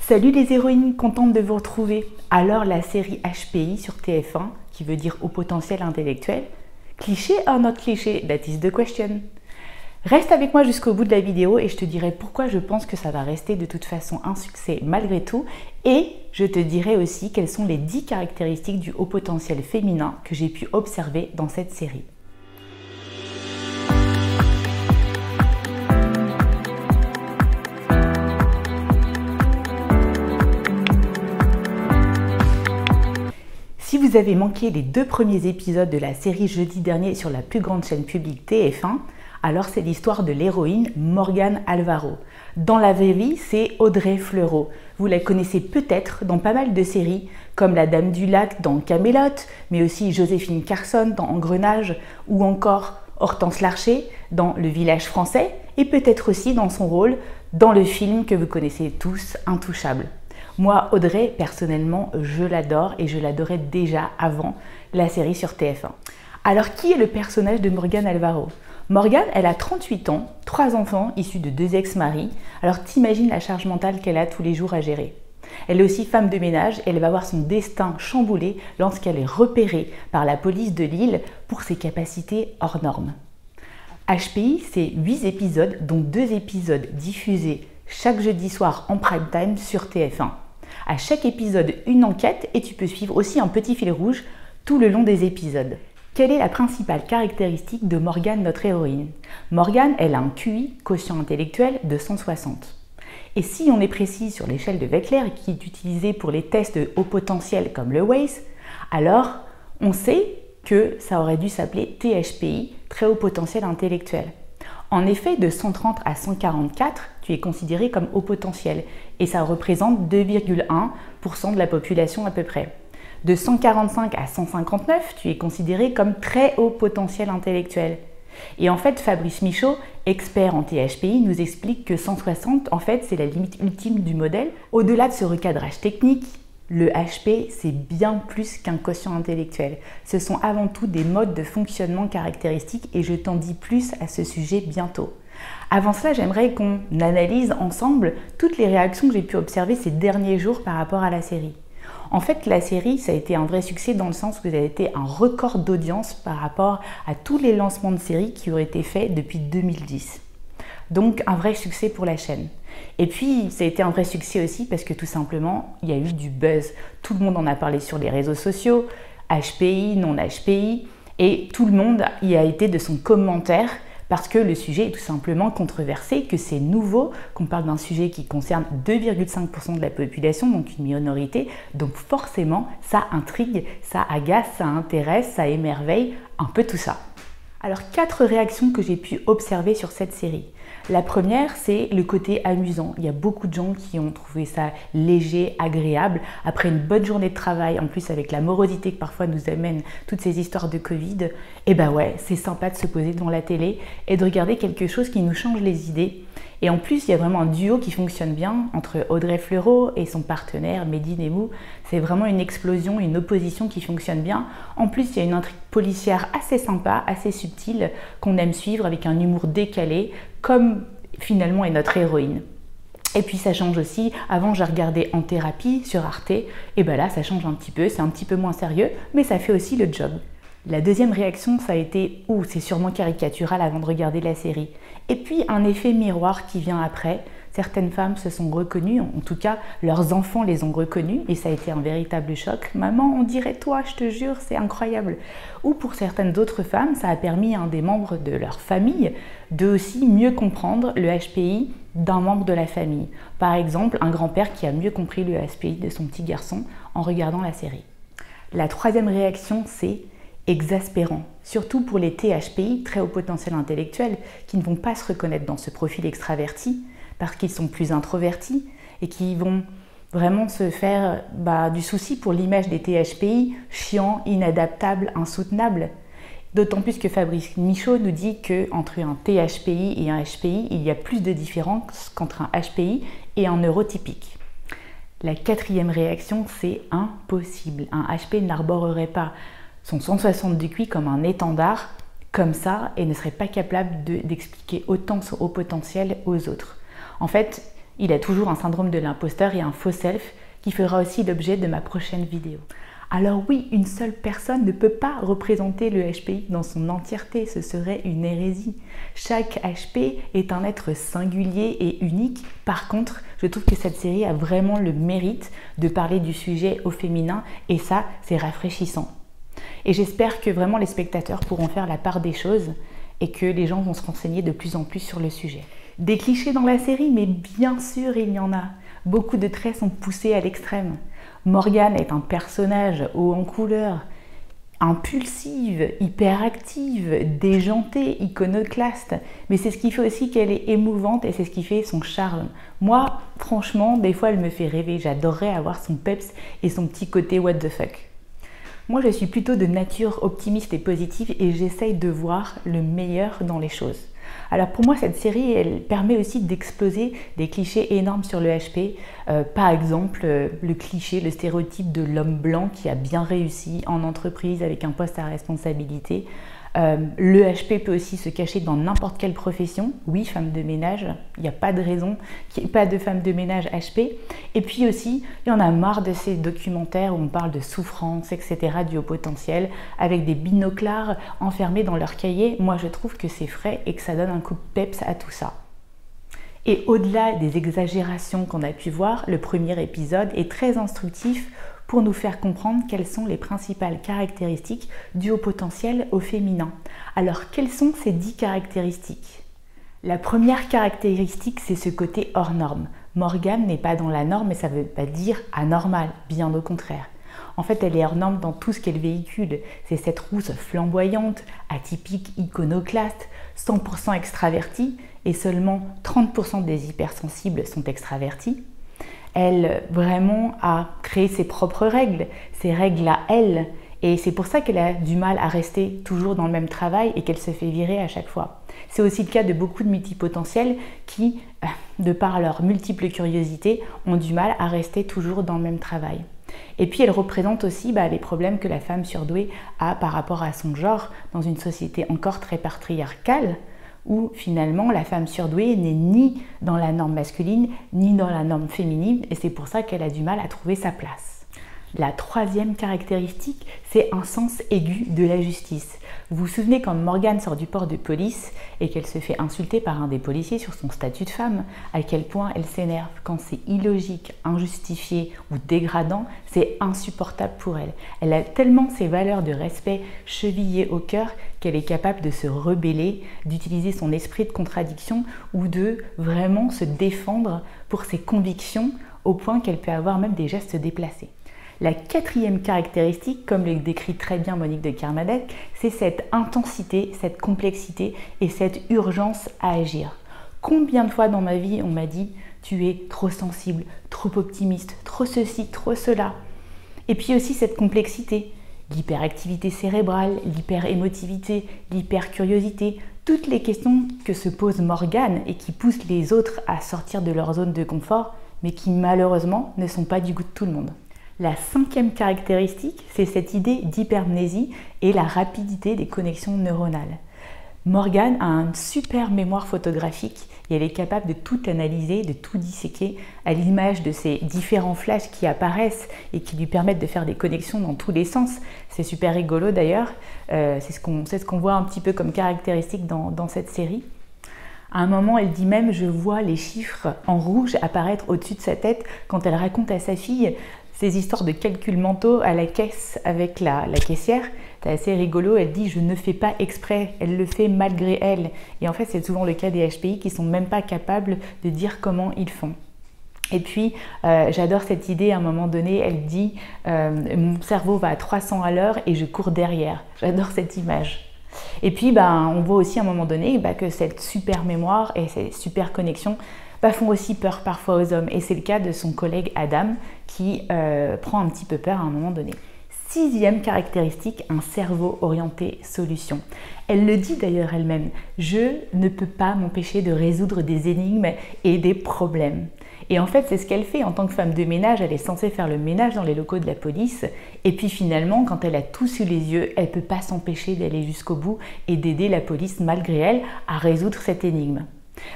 Salut les héroïnes, contente de vous retrouver. Alors la série HPI sur TF1, qui veut dire haut potentiel intellectuel, cliché or not cliché, that is the question. Reste avec moi jusqu'au bout de la vidéo et je te dirai pourquoi je pense que ça va rester de toute façon un succès malgré tout, et je te dirai aussi quelles sont les 10 caractéristiques du haut potentiel féminin que j'ai pu observer dans cette série. Si vous avez manqué les 2 premiers épisodes de la série jeudi dernier sur la plus grande chaîne publique TF1, alors c'est l'histoire de l'héroïne Morgane Alvaro. Dans la vraie vie, c'est Audrey Fleurot. Vous la connaissez peut-être dans pas mal de séries, comme La Dame du Lac dans Camelot, mais aussi Joséphine Carson dans Engrenage, ou encore Hortense Larcher dans Le Village français, et peut-être aussi dans son rôle dans le film que vous connaissez tous, Intouchable. Moi, Audrey, personnellement, je l'adore et je l'adorais déjà avant la série sur TF1. Alors, qui est le personnage de Morgane Alvaro? Morgane, elle a 38 ans, 3 enfants issus de 2 ex-maris. Alors, t'imagines la charge mentale qu'elle a tous les jours à gérer. Elle est aussi femme de ménage et elle va voir son destin chamboulé lorsqu'elle est repérée par la police de Lille pour ses capacités hors normes. HPI, c'est 8 épisodes, dont 2 épisodes diffusés chaque jeudi soir en prime time sur TF1. À chaque épisode, une enquête et tu peux suivre aussi un petit fil rouge tout le long des épisodes. Quelle est la principale caractéristique de Morgane, notre héroïne? Morgane, elle a un QI, quotient intellectuel, de 160. Et si on est précis sur l'échelle de Wechsler, qui est utilisée pour les tests de haut potentiel comme le WAIS, alors on sait que ça aurait dû s'appeler THPI, très haut potentiel intellectuel. En effet, de 130 à 144, tu es considéré comme haut potentiel et ça représente 2,1% de la population à peu près. De 145 à 159, tu es considéré comme très haut potentiel intellectuel. Et en fait, Fabrice Michaud, expert en THPI, nous explique que 160, en fait, c'est la limite ultime du modèle. Au-delà de ce recadrage technique, le HP, c'est bien plus qu'un quotient intellectuel. Ce sont avant tout des modes de fonctionnement caractéristiques et je t'en dis plus à ce sujet bientôt. Avant cela, j'aimerais qu'on analyse ensemble toutes les réactions que j'ai pu observer ces derniers jours par rapport à la série. En fait, la série, ça a été un vrai succès dans le sens où ça a été un record d'audience par rapport à tous les lancements de séries qui auraient été faits depuis 2010. Donc, un vrai succès pour la chaîne. Et puis, ça a été un vrai succès aussi parce que tout simplement, il y a eu du buzz. Tout le monde en a parlé sur les réseaux sociaux, HPI, non HPI, et tout le monde y a été de son commentaire parce que le sujet est tout simplement controversé, que c'est nouveau, qu'on parle d'un sujet qui concerne 2,5% de la population, donc une minorité, donc forcément, ça intrigue, ça agace, ça intéresse, ça émerveille, un peu tout ça. Alors, 4 réactions que j'ai pu observer sur cette série. La première, c'est le côté amusant. Il y a beaucoup de gens qui ont trouvé ça léger, agréable. Après une bonne journée de travail, en plus avec la morosité que parfois nous amènent toutes ces histoires de Covid, et ben ouais, c'est sympa de se poser devant la télé et de regarder quelque chose qui nous change les idées. Et en plus, il y a vraiment un duo qui fonctionne bien entre Audrey Fleurot et son partenaire Mehdi Nemmou. C'est vraiment une explosion, une opposition qui fonctionne bien. En plus, il y a une intrigue policière assez sympa, assez subtile, qu'on aime suivre avec un humour décalé, comme finalement est notre héroïne. Et puis ça change aussi, avant j'ai regardé En thérapie sur Arte, et ben là ça change un petit peu, c'est un petit peu moins sérieux, mais ça fait aussi le job. La deuxième réaction, ça a été « Ouh, c'est sûrement caricatural avant de regarder la série ». Et puis un effet miroir qui vient après. Certaines femmes se sont reconnues, en tout cas leurs enfants les ont reconnues et ça a été un véritable choc. « Maman, on dirait toi, je te jure, c'est incroyable ». Ou pour certaines autres femmes, ça a permis à un des membres de leur famille de aussi mieux comprendre le HPI d'un membre de la famille. Par exemple, un grand-père qui a mieux compris le HPI de son petit garçon en regardant la série. La troisième réaction, c'est exaspérant, surtout pour les THPI, très haut potentiel intellectuel, qui ne vont pas se reconnaître dans ce profil extraverti parce qu'ils sont plus introvertis et qui vont vraiment se faire du souci pour l'image des THPI, chiants, inadaptables, insoutenables. D'autant plus que Fabrice Michaud nous dit qu'entre un THPI et un HPI, il y a plus de différence qu'entre un HPI et un neurotypique. La quatrième réaction, c'est impossible. Un HP n'arborerait pas son 160 de QI comme un étendard, comme ça, et ne serait pas capable d'expliquer autant son haut potentiel aux autres. En fait, Il a toujours un syndrome de l'imposteur et un faux self qui fera aussi l'objet de ma prochaine vidéo. Alors oui, une seule personne ne peut pas représenter le HPI dans son entièreté, ce serait une hérésie. Chaque HP est un être singulier et unique. Par contre, je trouve que cette série a vraiment le mérite de parler du sujet au féminin et ça, c'est rafraîchissant. Et j'espère que vraiment les spectateurs pourront faire la part des choses et que les gens vont se renseigner de plus en plus sur le sujet. Des clichés dans la série, mais bien sûr il y en a. Beaucoup de traits sont poussés à l'extrême. Morgane est un personnage haut en couleur, impulsive, hyperactive, déjantée, iconoclaste. Mais c'est ce qui fait aussi qu'elle est émouvante et c'est ce qui fait son charme. Moi, franchement, des fois elle me fait rêver. J'adorerais avoir son peps et son petit côté what the fuck. Moi, je suis plutôt de nature optimiste et positive et j'essaye de voir le meilleur dans les choses. Alors pour moi, cette série, elle permet aussi d'exploser des clichés énormes sur le HP. Par exemple, le cliché, le stéréotype de l'homme blanc qui a bien réussi en entreprise avec un poste à responsabilité. Le HP peut aussi se cacher dans n'importe quelle profession. Oui, femme de ménage, il n'y a pas de raison qu'il n'y ait pas de femme de ménage HP. Et puis aussi, il y en a marre de ces documentaires où on parle de souffrance, etc., du haut potentiel, avec des binoclars enfermés dans leur cahier. Moi, je trouve que c'est frais et que ça donne un coup de peps à tout ça. Et au-delà des exagérations qu'on a pu voir, le premier épisode est très instructif pour nous faire comprendre quelles sont les principales caractéristiques du haut potentiel au féminin. Alors, quelles sont ces 10 caractéristiques? La première caractéristique, c'est ce côté hors norme. Morgane n'est pas dans la norme, mais ça ne veut pas dire anormal, bien au contraire. En fait, elle est hors norme dans tout ce qu'elle véhicule. C'est cette rousse flamboyante, atypique, iconoclaste, 100% extravertie, et seulement 30% des hypersensibles sont extravertis. Elle vraiment a créé ses propres règles, ses règles à elle. Et c'est pour ça qu'elle a du mal à rester toujours dans le même travail et qu'elle se fait virer à chaque fois. C'est aussi le cas de beaucoup de multipotentiels qui, de par leur multiple curiosité, ont du mal à rester toujours dans le même travail. Et puis elle représente aussi les problèmes que la femme surdouée a par rapport à son genre dans une société encore très patriarcale, où finalement la femme surdouée n'est ni dans la norme masculine ni dans la norme féminine et c'est pour ça qu'elle a du mal à trouver sa place. La troisième caractéristique, c'est un sens aigu de la justice. Vous vous souvenez quand Morgane sort du port de police et qu'elle se fait insulter par un des policiers sur son statut de femme, à quel point elle s'énerve. Quand c'est illogique, injustifié ou dégradant, c'est insupportable pour elle. Elle a tellement ses valeurs de respect chevillées au cœur qu'elle est capable de se rebeller, d'utiliser son esprit de contradiction ou de vraiment se défendre pour ses convictions au point qu'elle peut avoir même des gestes déplacés. La quatrième caractéristique, comme le décrit très bien Monique de Kermadec, c'est cette intensité, cette complexité et cette urgence à agir. Combien de fois dans ma vie on m'a dit « tu es trop sensible, trop optimiste, trop ceci, trop cela ». Et puis aussi cette complexité, l'hyperactivité cérébrale, l'hyperémotivité, l'hypercuriosité, toutes les questions que se pose Morgane et qui poussent les autres à sortir de leur zone de confort, mais qui malheureusement ne sont pas du goût de tout le monde. La cinquième caractéristique, c'est cette idée d'hypermnésie et la rapidité des connexions neuronales. Morgane a une super mémoire photographique et elle est capable de tout analyser, de tout disséquer à l'image de ces différents flashs qui apparaissent et qui lui permettent de faire des connexions dans tous les sens. C'est super rigolo d'ailleurs, c'est ce qu'on voit un petit peu comme caractéristique dans cette série. À un moment, elle dit même « je vois les chiffres en rouge apparaître au-dessus de sa tête » quand elle raconte à sa fille ces histoires de calculs mentaux à la caisse avec la caissière. C'est assez rigolo, elle dit « je ne fais pas exprès, elle le fait malgré elle ». Et en fait, c'est souvent le cas des HPI qui ne sont même pas capables de dire comment ils font. Et puis, j'adore cette idée, à un moment donné, elle dit « mon cerveau va à 300 à l'heure et je cours derrière ». J'adore cette image. Et puis, on voit aussi à un moment donné que cette super mémoire et ces super connexions font aussi peur parfois aux hommes. Et c'est le cas de son collègue Adam qui prend un petit peu peur à un moment donné. Sixième caractéristique, un cerveau orienté solution. Elle le dit d'ailleurs elle-même, je ne peux pas m'empêcher de résoudre des énigmes et des problèmes. Et en fait, c'est ce qu'elle fait en tant que femme de ménage, elle est censée faire le ménage dans les locaux de la police. Et puis finalement, quand elle a tout sous les yeux, elle ne peut pas s'empêcher d'aller jusqu'au bout et d'aider la police malgré elle à résoudre cette énigme.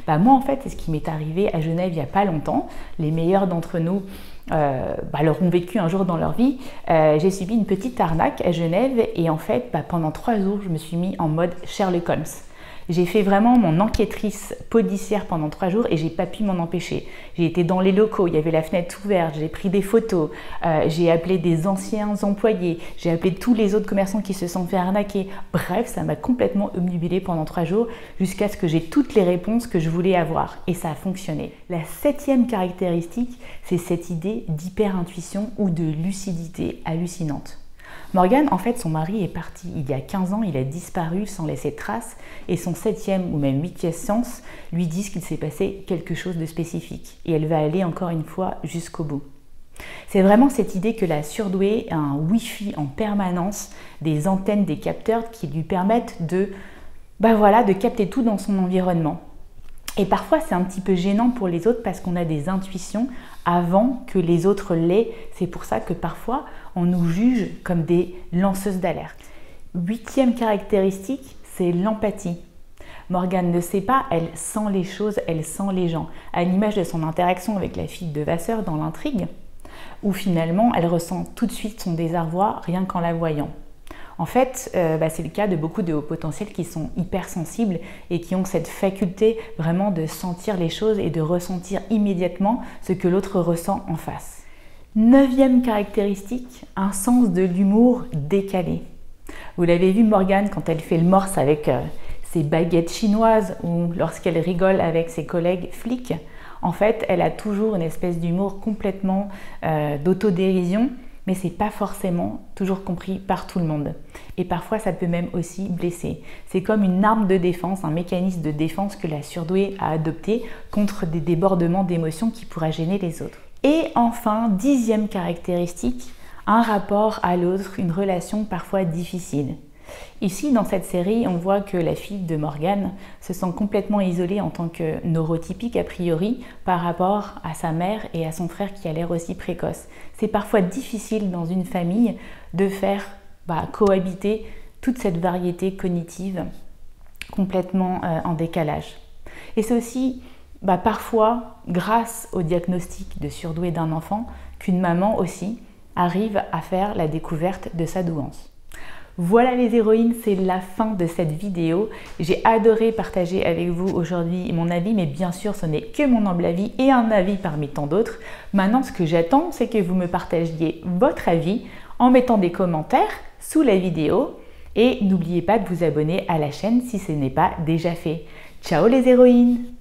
Moi en fait, c'est ce qui m'est arrivé à Genève il n'y a pas longtemps. Les meilleurs d'entre nous l'auront vécu un jour dans leur vie. J'ai subi une petite arnaque à Genève et en fait, pendant 3 jours, je me suis mis en mode Sherlock Holmes. J'ai fait vraiment mon enquêtrice policière pendant 3 jours et j'ai pas pu m'en empêcher. J'ai été dans les locaux, il y avait la fenêtre ouverte, j'ai pris des photos, j'ai appelé des anciens employés, j'ai appelé tous les autres commerçants qui se sont fait arnaquer. Bref, ça m'a complètement obnubilée pendant 3 jours jusqu'à ce que j'ai toutes les réponses que je voulais avoir et ça a fonctionné. La 7e caractéristique, c'est cette idée d'hyper-intuition ou de lucidité hallucinante. Morgan, en fait, son mari est parti il y a 15 ans, il a disparu sans laisser de traces et son 7e ou même 8e sens lui disent qu'il s'est passé quelque chose de spécifique et elle va aller encore une fois jusqu'au bout. C'est vraiment cette idée que la surdouée a un Wi-Fi en permanence, des antennes, des capteurs qui lui permettent de capter tout dans son environnement. Et parfois, c'est un petit peu gênant pour les autres parce qu'on a des intuitions avant que les autres l'aient. C'est pour ça que parfois, on nous juge comme des lanceuses d'alerte. 8e caractéristique, c'est l'empathie. Morgane ne sait pas, elle sent les choses, elle sent les gens. À l'image de son interaction avec la fille de Vasseur dans l'intrigue, où finalement, elle ressent tout de suite son désarroi rien qu'en la voyant. En fait, c'est le cas de beaucoup de hauts potentiels qui sont hypersensibles et qui ont cette faculté vraiment de sentir les choses et de ressentir immédiatement ce que l'autre ressent en face. 9e caractéristique, un sens de l'humour décalé. Vous l'avez vu Morgane quand elle fait le morse avec ses baguettes chinoises ou lorsqu'elle rigole avec ses collègues flics. En fait, elle a toujours une espèce d'humour complètement d'autodérision. Mais ce n'est pas forcément toujours compris par tout le monde. Et parfois, ça peut même aussi blesser. C'est comme une arme de défense, un mécanisme de défense que la surdouée a adopté contre des débordements d'émotions qui pourraient gêner les autres. Et enfin, 10e caractéristique, un rapport à l'autre, une relation parfois difficile. Ici, dans cette série, on voit que la fille de Morgane se sent complètement isolée en tant que neurotypique a priori par rapport à sa mère et à son frère qui a l'air aussi précoce. C'est parfois difficile dans une famille de faire cohabiter toute cette variété cognitive complètement en décalage. Et c'est aussi parfois grâce au diagnostic de surdoué d'un enfant qu'une maman aussi arrive à faire la découverte de sa douance. Voilà les héroïnes, c'est la fin de cette vidéo. J'ai adoré partager avec vous aujourd'hui mon avis, mais bien sûr ce n'est que mon humble avis et un avis parmi tant d'autres. Maintenant ce que j'attends, c'est que vous me partagiez votre avis en mettant des commentaires sous la vidéo et n'oubliez pas de vous abonner à la chaîne si ce n'est pas déjà fait. Ciao les héroïnes!